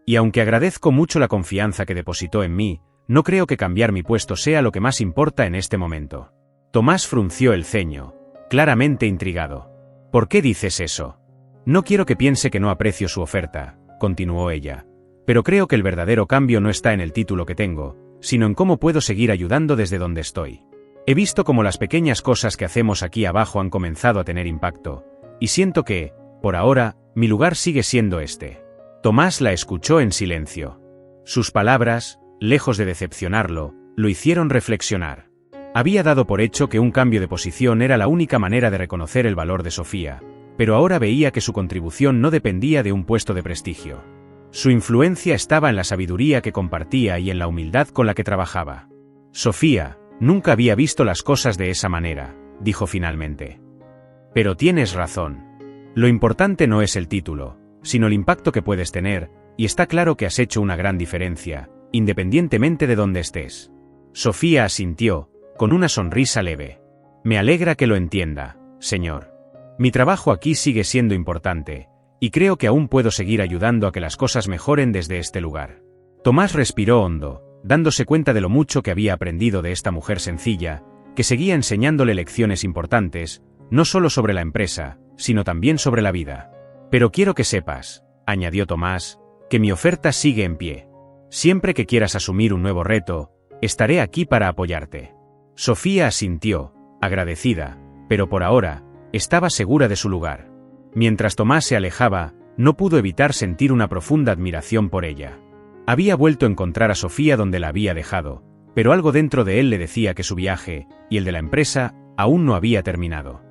«Y aunque agradezco mucho la confianza que depositó en mí, no creo que cambiar mi puesto sea lo que más importa en este momento». Tomás frunció el ceño, claramente intrigado. «¿Por qué dices eso?» «No quiero que piense que no aprecio su oferta», continuó ella, «pero creo que el verdadero cambio no está en el título que tengo, sino en cómo puedo seguir ayudando desde donde estoy. He visto cómo las pequeñas cosas que hacemos aquí abajo han comenzado a tener impacto, y siento que, por ahora, mi lugar sigue siendo este». Tomás la escuchó en silencio. Sus palabras, lejos de decepcionarlo, lo hicieron reflexionar. Había dado por hecho que un cambio de posición era la única manera de reconocer el valor de Sofía, pero ahora veía que su contribución no dependía de un puesto de prestigio. Su influencia estaba en la sabiduría que compartía y en la humildad con la que trabajaba. «Sofía, nunca había visto las cosas de esa manera», dijo finalmente. «Pero tienes razón. Lo importante no es el título, sino el impacto que puedes tener, y está claro que has hecho una gran diferencia, independientemente de dónde estés». Sofía asintió, con una sonrisa leve. «Me alegra que lo entienda, señor. Mi trabajo aquí sigue siendo importante, y creo que aún puedo seguir ayudando a que las cosas mejoren desde este lugar». Tomás respiró hondo, dándose cuenta de lo mucho que había aprendido de esta mujer sencilla, que seguía enseñándole lecciones importantes, no solo sobre la empresa, sino también sobre la vida. «Pero quiero que sepas», añadió Tomás, «que mi oferta sigue en pie. Siempre que quieras asumir un nuevo reto, estaré aquí para apoyarte». Sofía asintió, agradecida, pero por ahora, estaba segura de su lugar. Mientras Tomás se alejaba, no pudo evitar sentir una profunda admiración por ella. Había vuelto a encontrar a Sofía donde la había dejado, pero algo dentro de él le decía que su viaje, y el de la empresa, aún no había terminado.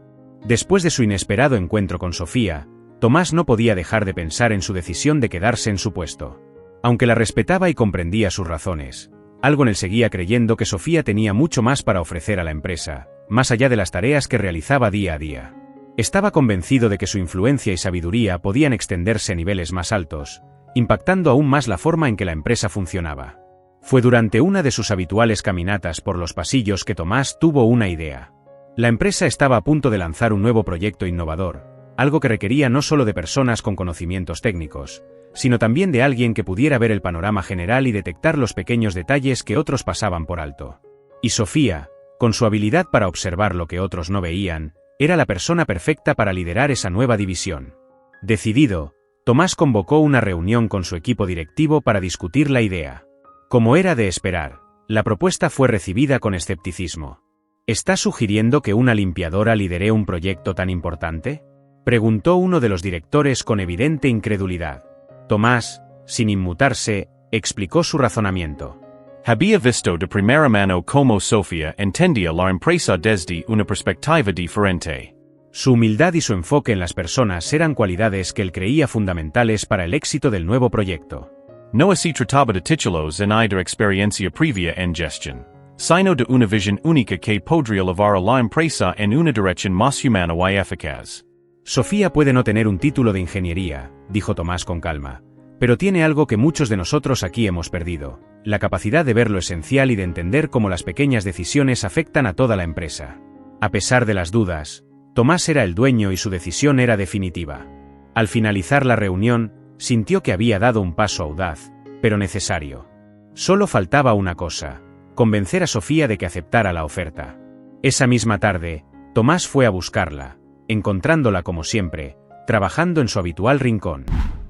Después de su inesperado encuentro con Sofía, Tomás no podía dejar de pensar en su decisión de quedarse en su puesto. Aunque la respetaba y comprendía sus razones, algo en él seguía creyendo que Sofía tenía mucho más para ofrecer a la empresa, más allá de las tareas que realizaba día a día. Estaba convencido de que su influencia y sabiduría podían extenderse a niveles más altos, impactando aún más la forma en que la empresa funcionaba. Fue durante una de sus habituales caminatas por los pasillos que Tomás tuvo una idea. La empresa estaba a punto de lanzar un nuevo proyecto innovador, algo que requería no solo de personas con conocimientos técnicos, sino también de alguien que pudiera ver el panorama general y detectar los pequeños detalles que otros pasaban por alto. Y Sofía, con su habilidad para observar lo que otros no veían, era la persona perfecta para liderar esa nueva división. Decidido, Tomás convocó una reunión con su equipo directivo para discutir la idea. Como era de esperar, la propuesta fue recibida con escepticismo. ¿Está sugiriendo que una limpiadora lidere un proyecto tan importante?, preguntó uno de los directores con evidente incredulidad. Tomás, sin inmutarse, explicó su razonamiento. Había visto de primera mano como Sofía entendía la empresa desde una perspectiva diferente. Su humildad y su enfoque en las personas eran cualidades que él creía fundamentales para el éxito del nuevo proyecto. No se trataba de títulos ni de experiencia previa en gestión, sino de una visión única que podría llevar a la empresa en una dirección más humana y eficaz. Sofía puede no tener un título de ingeniería, dijo Tomás con calma, pero tiene algo que muchos de nosotros aquí hemos perdido, la capacidad de ver lo esencial y de entender cómo las pequeñas decisiones afectan a toda la empresa. A pesar de las dudas, Tomás era el dueño y su decisión era definitiva. Al finalizar la reunión, Sintió que había dado un paso audaz, pero necesario. Solo faltaba una cosa: convencer a Sofía de que aceptara la oferta. Esa misma tarde, Tomás fue a buscarla, encontrándola como siempre, trabajando en su habitual rincón.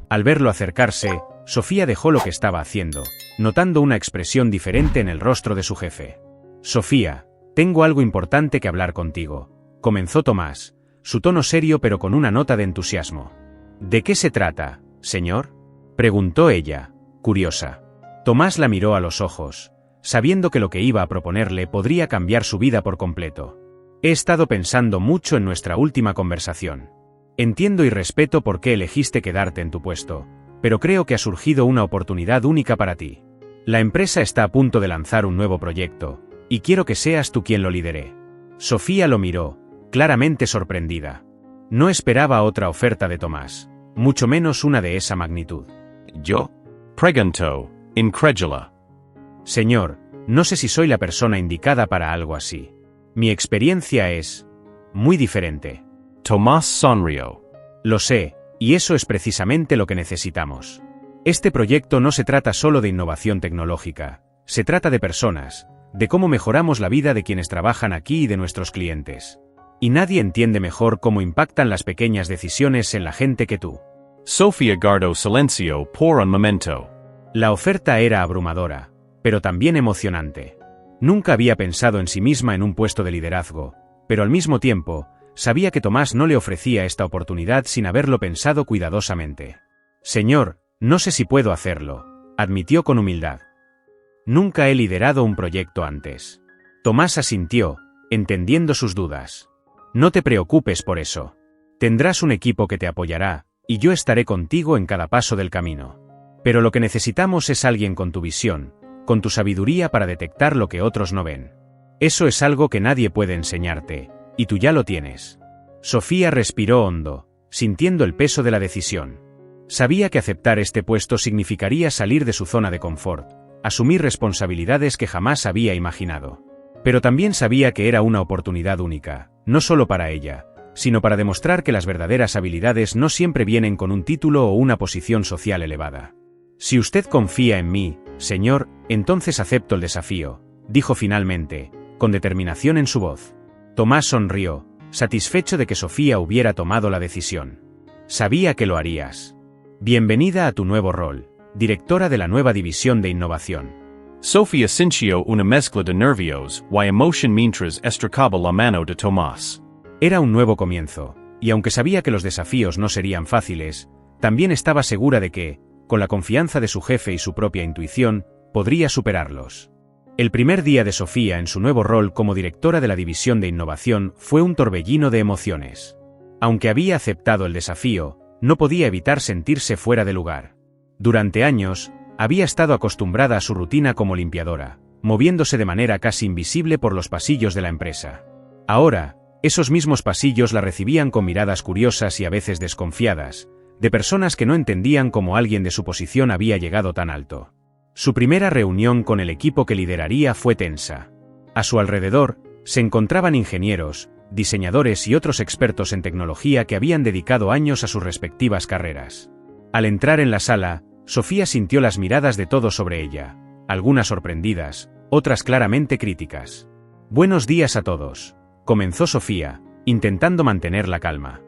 Al verlo acercarse, Sofía dejó lo que estaba haciendo, notando una expresión diferente en el rostro de su jefe. «Sofía, tengo algo importante que hablar contigo», comenzó Tomás, su tono serio pero con una nota de entusiasmo. «¿De qué se trata, señor?», preguntó ella, curiosa. Tomás la miró a los ojos, sabiendo que lo que iba a proponerle podría cambiar su vida por completo. «He estado pensando mucho en nuestra última conversación. Entiendo y respeto por qué elegiste quedarte en tu puesto, pero creo que ha surgido una oportunidad única para ti. La empresa está a punto de lanzar un nuevo proyecto, y quiero que seas tú quien lo lidere». Sofía lo miró, claramente sorprendida. No esperaba otra oferta de Tomás, mucho menos una de esa magnitud. «¿Yo?», preguntó, incrédula. «Señor, no sé si soy la persona indicada para algo así. Mi experiencia es muy diferente». Tomás sonrió. «Lo sé, y eso es precisamente lo que necesitamos. Este proyecto no se trata solo de innovación tecnológica, se trata de personas, de cómo mejoramos la vida de quienes trabajan aquí y de nuestros clientes. Y nadie entiende mejor cómo impactan las pequeñas decisiones en la gente que tú». Sofía guardó silencio por un momento. La oferta era abrumadora, pero también emocionante. Nunca había pensado en sí misma en un puesto de liderazgo, pero al mismo tiempo, sabía que Tomás no le ofrecía esta oportunidad sin haberlo pensado cuidadosamente. «Señor, no sé si puedo hacerlo», admitió con humildad. «Nunca he liderado un proyecto antes». Tomás asintió, entendiendo sus dudas. «No te preocupes por eso. Tendrás un equipo que te apoyará, y yo estaré contigo en cada paso del camino. Pero lo que necesitamos es alguien con tu visión, con tu sabiduría para detectar lo que otros no ven. Eso es algo que nadie puede enseñarte, y tú ya lo tienes». Sofía respiró hondo, sintiendo el peso de la decisión. Sabía que aceptar este puesto significaría salir de su zona de confort, asumir responsabilidades que jamás había imaginado. Pero también sabía que era una oportunidad única, no solo para ella, sino para demostrar que las verdaderas habilidades no siempre vienen con un título o una posición social elevada. «Si usted confía en mí, señor, entonces acepto el desafío», dijo finalmente, con determinación en su voz. Tomás sonrió, satisfecho de que Sofía hubiera tomado la decisión. «Sabía que lo harías. Bienvenida a tu nuevo rol, directora de la nueva división de innovación». Sofía sintió una mezcla de nervios y emoción mientras estrechaba la mano de Tomás. Era un nuevo comienzo, y aunque sabía que los desafíos no serían fáciles, también estaba segura de que, con la confianza de su jefe y su propia intuición, podría superarlos. El primer día de Sofía en su nuevo rol como directora de la división de innovación fue un torbellino de emociones. Aunque había aceptado el desafío, no podía evitar sentirse fuera de lugar. Durante años, había estado acostumbrada a su rutina como limpiadora, moviéndose de manera casi invisible por los pasillos de la empresa. Ahora, esos mismos pasillos la recibían con miradas curiosas y a veces desconfiadas, de personas que no entendían cómo alguien de su posición había llegado tan alto. Su primera reunión con el equipo que lideraría fue tensa. A su alrededor, se encontraban ingenieros, diseñadores y otros expertos en tecnología que habían dedicado años a sus respectivas carreras. Al entrar en la sala, Sofía sintió las miradas de todos sobre ella, algunas sorprendidas, otras claramente críticas. «Buenos días a todos», comenzó Sofía, intentando mantener la calma.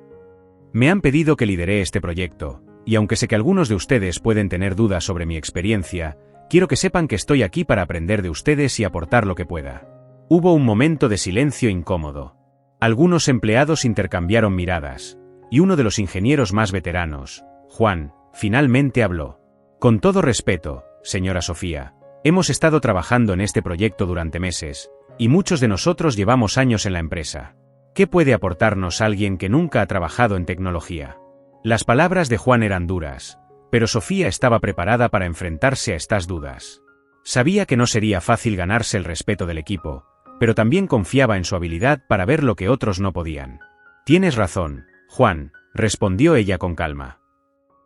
«Me han pedido que lidere este proyecto, y aunque sé que algunos de ustedes pueden tener dudas sobre mi experiencia, quiero que sepan que estoy aquí para aprender de ustedes y aportar lo que pueda». Hubo un momento de silencio incómodo. Algunos empleados intercambiaron miradas, y uno de los ingenieros más veteranos, Juan, finalmente habló. «Con todo respeto, señora Sofía, hemos estado trabajando en este proyecto durante meses, y muchos de nosotros llevamos años en la empresa. ¿Qué puede aportarnos alguien que nunca ha trabajado en tecnología?». Las palabras de Juan eran duras, pero Sofía estaba preparada para enfrentarse a estas dudas. Sabía que no sería fácil ganarse el respeto del equipo, pero también confiaba en su habilidad para ver lo que otros no podían. «Tienes razón, Juan», respondió ella con calma.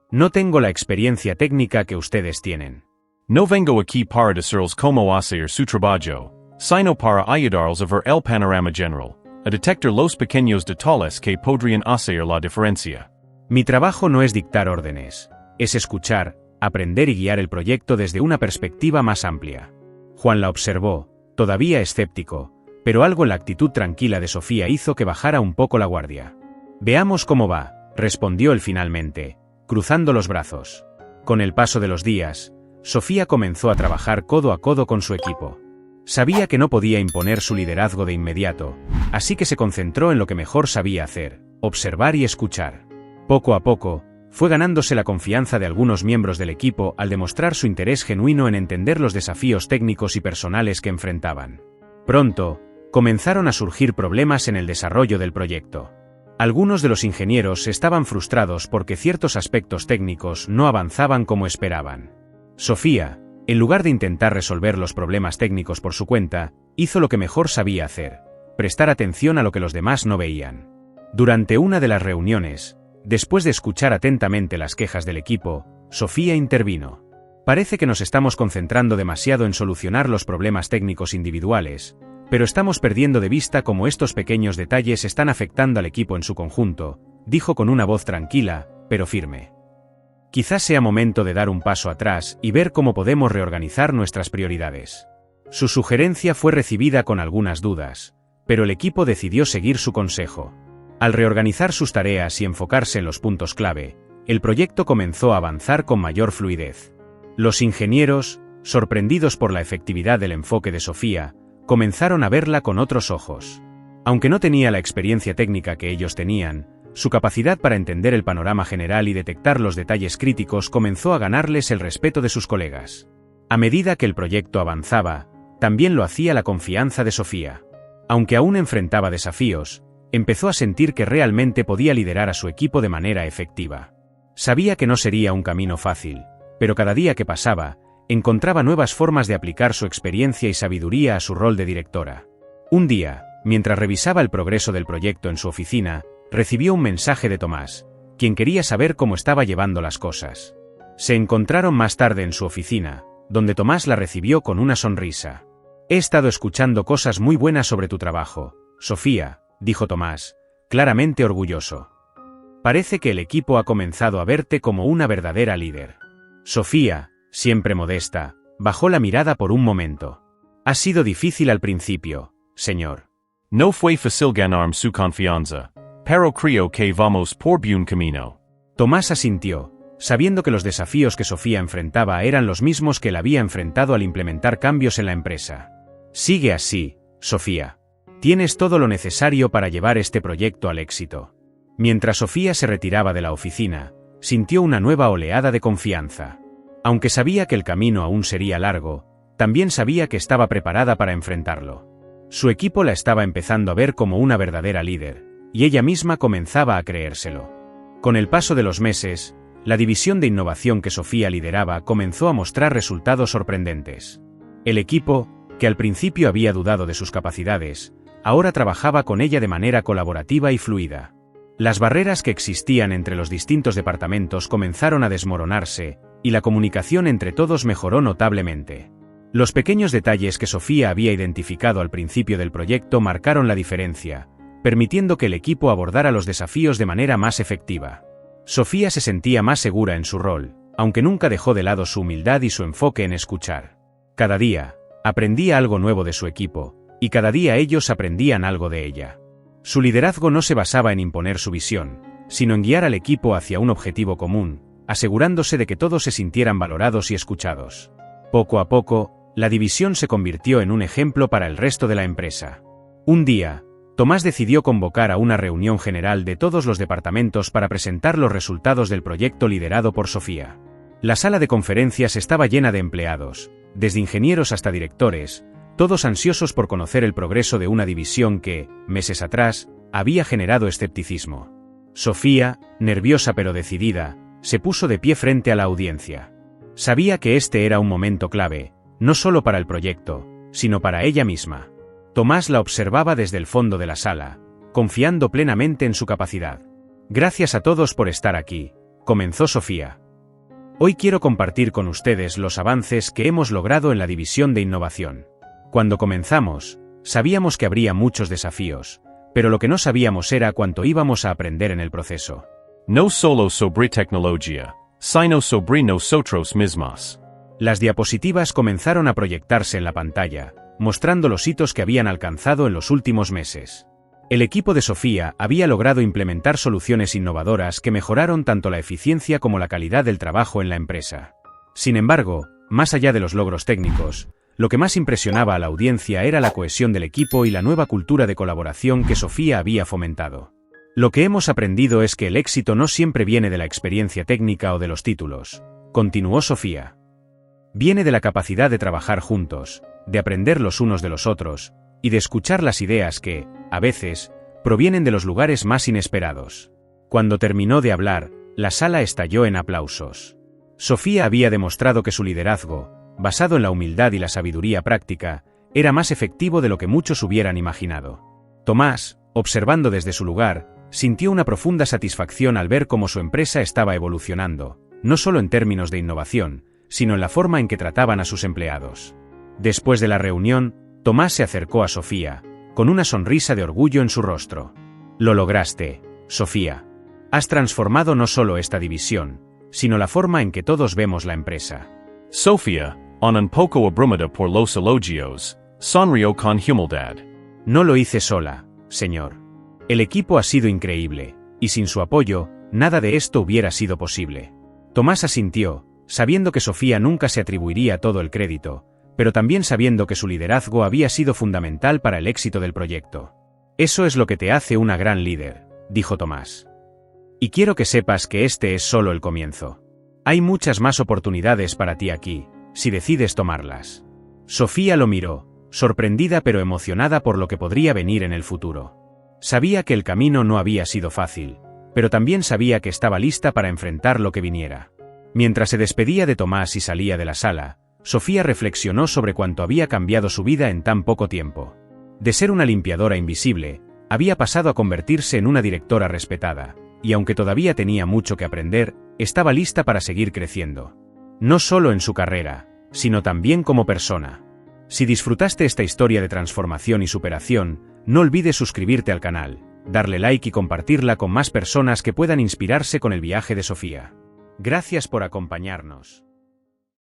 «No tengo la experiencia técnica que ustedes tienen». «No vengo aquí para decirles cómo hacer su trabajo, sino para ayudarles a ver el panorama general, a detectar los pequeños detalles que podrían hacer la diferencia». «Mi trabajo no es dictar órdenes, es escuchar, aprender y guiar el proyecto desde una perspectiva más amplia. Juan la observó, todavía escéptico, pero algo en la actitud tranquila de Sofía hizo que bajara un poco la guardia. «Veamos cómo va», respondió él finalmente, cruzando los brazos. Con el paso de los días, Sofía comenzó a trabajar codo a codo con su equipo. Sabía que no podía imponer su liderazgo de inmediato, así que se concentró en lo que mejor sabía hacer, observar y escuchar. Poco a poco, fue ganándose la confianza de algunos miembros del equipo al demostrar su interés genuino en entender los desafíos técnicos y personales que enfrentaban. Pronto, comenzaron a surgir problemas en el desarrollo del proyecto. Algunos de los ingenieros estaban frustrados porque ciertos aspectos técnicos no avanzaban como esperaban. Sofía, en lugar de intentar resolver los problemas técnicos por su cuenta, hizo lo que mejor sabía hacer: prestar atención a lo que los demás no veían. Durante una de las reuniones, después de escuchar atentamente las quejas del equipo, Sofía intervino. «Parece que nos estamos concentrando demasiado en solucionar los problemas técnicos individuales, pero estamos perdiendo de vista cómo estos pequeños detalles están afectando al equipo en su conjunto», dijo con una voz tranquila, pero firme. «Quizás sea momento de dar un paso atrás y ver cómo podemos reorganizar nuestras prioridades». Su sugerencia fue recibida con algunas dudas, pero el equipo decidió seguir su consejo. Al reorganizar sus tareas y enfocarse en los puntos clave, el proyecto comenzó a avanzar con mayor fluidez. Los ingenieros, sorprendidos por la efectividad del enfoque de Sofía, comenzaron a verla con otros ojos. Aunque no tenía la experiencia técnica que ellos tenían, su capacidad para entender el panorama general y detectar los detalles críticos comenzó a ganarles el respeto de sus colegas. A medida que el proyecto avanzaba, también lo hacía la confianza de Sofía. Aunque aún enfrentaba desafíos, empezó a sentir que realmente podía liderar a su equipo de manera efectiva. Sabía que no sería un camino fácil, pero cada día que pasaba, encontraba nuevas formas de aplicar su experiencia y sabiduría a su rol de directora. Un día, mientras revisaba el progreso del proyecto en su oficina, recibió un mensaje de Tomás, quien quería saber cómo estaba llevando las cosas. Se encontraron más tarde en su oficina, donde Tomás la recibió con una sonrisa. «He estado escuchando cosas muy buenas sobre tu trabajo, Sofía», dijo Tomás, claramente orgulloso. «Parece que el equipo ha comenzado a verte como una verdadera líder». Sofía, siempre modesta, bajó la mirada por un momento. «Ha sido difícil al principio, señor». No fue fácil ganar su confianza, pero creo que vamos por buen camino. Tomás asintió, sabiendo que los desafíos que Sofía enfrentaba eran los mismos que él había enfrentado al implementar cambios en la empresa. «Sigue así, Sofía. Tienes todo lo necesario para llevar este proyecto al éxito». Mientras Sofía se retiraba de la oficina, sintió una nueva oleada de confianza. Aunque sabía que el camino aún sería largo, también sabía que estaba preparada para enfrentarlo. Su equipo la estaba empezando a ver como una verdadera líder, y ella misma comenzaba a creérselo. Con el paso de los meses, la división de innovación que Sofía lideraba comenzó a mostrar resultados sorprendentes. El equipo, que al principio había dudado de sus capacidades, ahora trabajaba con ella de manera colaborativa y fluida. Las barreras que existían entre los distintos departamentos comenzaron a desmoronarse, y la comunicación entre todos mejoró notablemente. Los pequeños detalles que Sofía había identificado al principio del proyecto marcaron la diferencia, permitiendo que el equipo abordara los desafíos de manera más efectiva. Sofía se sentía más segura en su rol, aunque nunca dejó de lado su humildad y su enfoque en escuchar. Cada día, aprendía algo nuevo de su equipo, y cada día ellos aprendían algo de ella. Su liderazgo no se basaba en imponer su visión, sino en guiar al equipo hacia un objetivo común, asegurándose de que todos se sintieran valorados y escuchados. Poco a poco, la división se convirtió en un ejemplo para el resto de la empresa. Un día, Tomás decidió convocar a una reunión general de todos los departamentos para presentar los resultados del proyecto liderado por Sofía. La sala de conferencias estaba llena de empleados, desde ingenieros hasta directores, todos ansiosos por conocer el progreso de una división que, meses atrás, había generado escepticismo. Sofía, nerviosa pero decidida, se puso de pie frente a la audiencia. Sabía que este era un momento clave, no solo para el proyecto, sino para ella misma. Tomás la observaba desde el fondo de la sala, confiando plenamente en su capacidad. «Gracias a todos por estar aquí», comenzó Sofía. «Hoy quiero compartir con ustedes los avances que hemos logrado en la división de innovación. Cuando comenzamos, sabíamos que habría muchos desafíos, pero lo que no sabíamos era cuánto íbamos a aprender en el proceso». No solo sobre tecnología, Sino sobre nosotros mismos. Las diapositivas comenzaron a proyectarse en la pantalla, mostrando los hitos que habían alcanzado en los últimos meses. El equipo de Sofía había logrado implementar soluciones innovadoras que mejoraron tanto la eficiencia como la calidad del trabajo en la empresa. Sin embargo, más allá de los logros técnicos, lo que más impresionaba a la audiencia era la cohesión del equipo y la nueva cultura de colaboración que Sofía había fomentado. Lo que hemos aprendido es que el éxito no siempre viene de la experiencia técnica o de los títulos, continuó Sofía. Viene de la capacidad de trabajar juntos, de aprender los unos de los otros, y de escuchar las ideas que, a veces, provienen de los lugares más inesperados. Cuando terminó de hablar, la sala estalló en aplausos. Sofía había demostrado que su liderazgo, basado en la humildad y la sabiduría práctica, era más efectivo de lo que muchos hubieran imaginado. Tomás, observando desde su lugar, sintió una profunda satisfacción al ver cómo su empresa estaba evolucionando, no solo en términos de innovación, sino en la forma en que trataban a sus empleados. Después de la reunión, Tomás se acercó a Sofía, con una sonrisa de orgullo en su rostro. Lo lograste, Sofía. Has transformado no solo esta división, sino la forma en que todos vemos la empresa. Sofía, un poco abrumada por los elogios, sonrió con humildad. No lo hice sola, señor. El equipo ha sido increíble, y sin su apoyo, nada de esto hubiera sido posible. Tomás asintió, sabiendo que Sofía nunca se atribuiría todo el crédito, pero también sabiendo que su liderazgo había sido fundamental para el éxito del proyecto. Eso es lo que te hace una gran líder, dijo Tomás. Y quiero que sepas que este es solo el comienzo. Hay muchas más oportunidades para ti aquí, si decides tomarlas. Sofía lo miró, sorprendida pero emocionada por lo que podría venir en el futuro. Sabía que el camino no había sido fácil, pero también sabía que estaba lista para enfrentar lo que viniera. Mientras se despedía de Tomás y salía de la sala, Sofía reflexionó sobre cuánto había cambiado su vida en tan poco tiempo. De ser una limpiadora invisible, había pasado a convertirse en una directora respetada, y aunque todavía tenía mucho que aprender, estaba lista para seguir creciendo. No solo en su carrera, sino también como persona. Si disfrutaste esta historia de transformación y superación, no olvides suscribirte al canal, darle like y compartirla con más personas que puedan inspirarse con el viaje de Sofía. Gracias por acompañarnos.